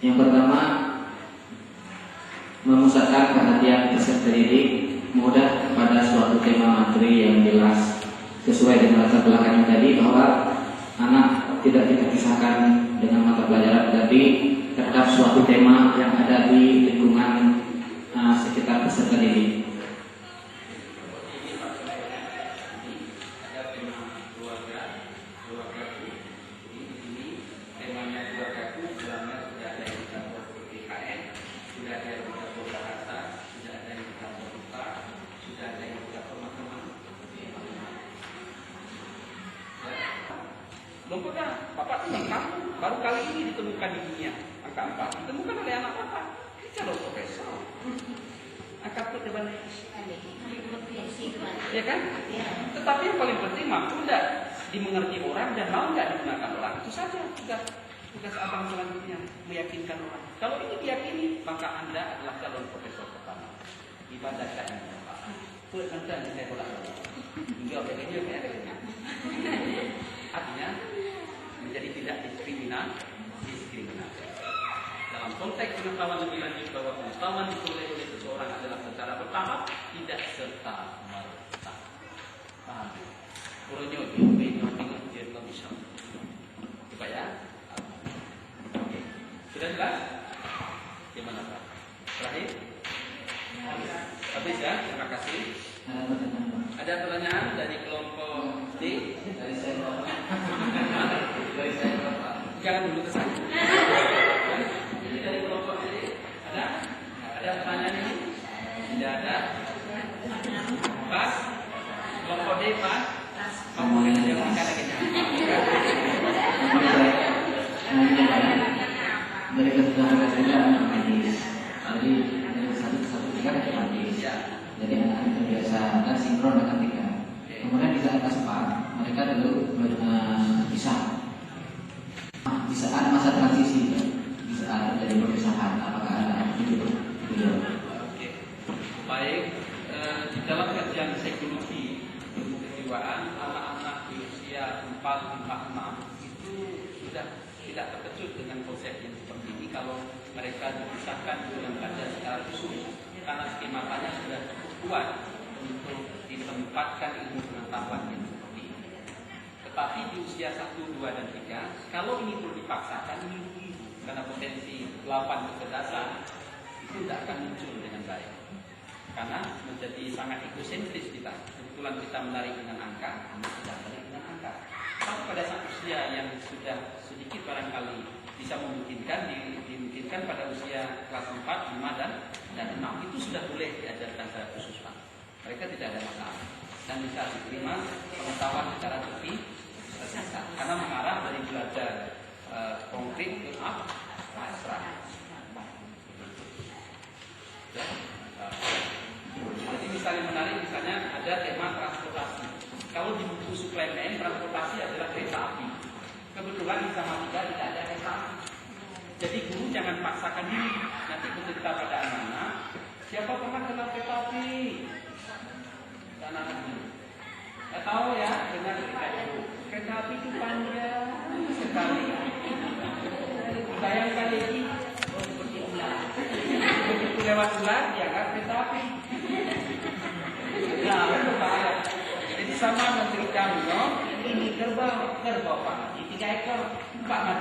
Yang pertama, memusatkan perhatian peserta didik mudah pada suatu tema materi yang jelas sesuai dengan latar belakang tadi, bahwa anak tidak kita pisahkan dengan mata pelajaran, tapi terhadap suatu tema yang ada di lingkungan sekitar peserta didik. Lompatnya Bapak tentang kamu baru kali ini ditemukan di dunia. Angka 4 ditemukan oleh anak Bapak. Ini calon profesor. Angka 4 depan. Ya kan? Tetapi yang paling penting mampu tidak dimengerti orang dan mau tidak digunakan orang. Itu saja tugas abang selanjutnya, meyakinkan orang. Kalau ini diyakini, maka Anda adalah calon profesor pertama. Ibadah kami. Buat nanti saya bolak balik. Hingga dia kayak artinya menjadi tidak diskriminasi. Dalam konteks pengetahuan lebih lanjut, bahwa pengetahuan diperoleh oleh seseorang adalah secara bertahap, tidak serta merta. Paham? Kurangnya tengok dia tak bisa. Coba ya. Oke. Sudah jelas? Gimana Pak? Terakhir? Habis ya. Terima kasih. Ada pertanyaan dari kelompok D? Dari saya Jangan dulu ke sana. Jadi dari kelompok D ada? Ada pertanyaan ini? Tidak ada. Pas? Kelompok D pas? Kamu akan jawab lagi. Dari keterangan medis, tadi dari 1 3 ada medis. Jadi anak terbiasa dan sinkron dengan 3. Kemudian di saat kelas 4 mereka dulu di saat masa transisi, di saat dari perpisahan, apakah ada itu? Oke. Baik, di dalam kajian psikologi kejiwaan, anak-anak di usia 4, 5, 6 itu sudah tidak terkejut dengan konsep yang seperti ini kalau mereka dipisahkan dengan belajar secara khusus, karena skemanya sudah cukup kuat untuk ditempatkan ilmu pengetahuan yang seperti ini. Tetapi di usia 1, 2, dan 3, kalau ini perlu dipaksakan, ini rugi karena potensi 8 kecerdasan itu tidak akan muncul dengan baik. Karena menjadi sangat egosentris kita. Kebetulan kita menarik dengan angka, anak tidak menarik dengan angka. Tapi pada saat usia yang sudah sedikit barangkali bisa dimungkinkan pada usia kelas 4, 5, dan 6 itu sudah boleh diajarkan secara khusus Pak. Mereka tidak ada masalah dan bisa diterima pengetahuan secara lebih terbiasa karena mengarah dari belajar konkret ke abstrak. Jadi misalnya menarik, misalnya ada tema transportasi. Kalau di buku suplemen transportasi adalah kereta api. Kebetulan di Samarinda tidak ada kereta api. Jadi guru jangan paksakan diri. Nanti bercerita pada anak-anak, siapa pernah kenal kereta api? Anak-anak dulu. Saya tahu ya, dengar cerita itu. Kereta api itu panjang sekali. Bayangkan ini, seperti ular. Begitu lewat ular, dianggap kereta api. Nah, itu bahaya. Jadi sama Menteri Camino, ini kerbau Pak Haji 3 ekor, Pak Haji.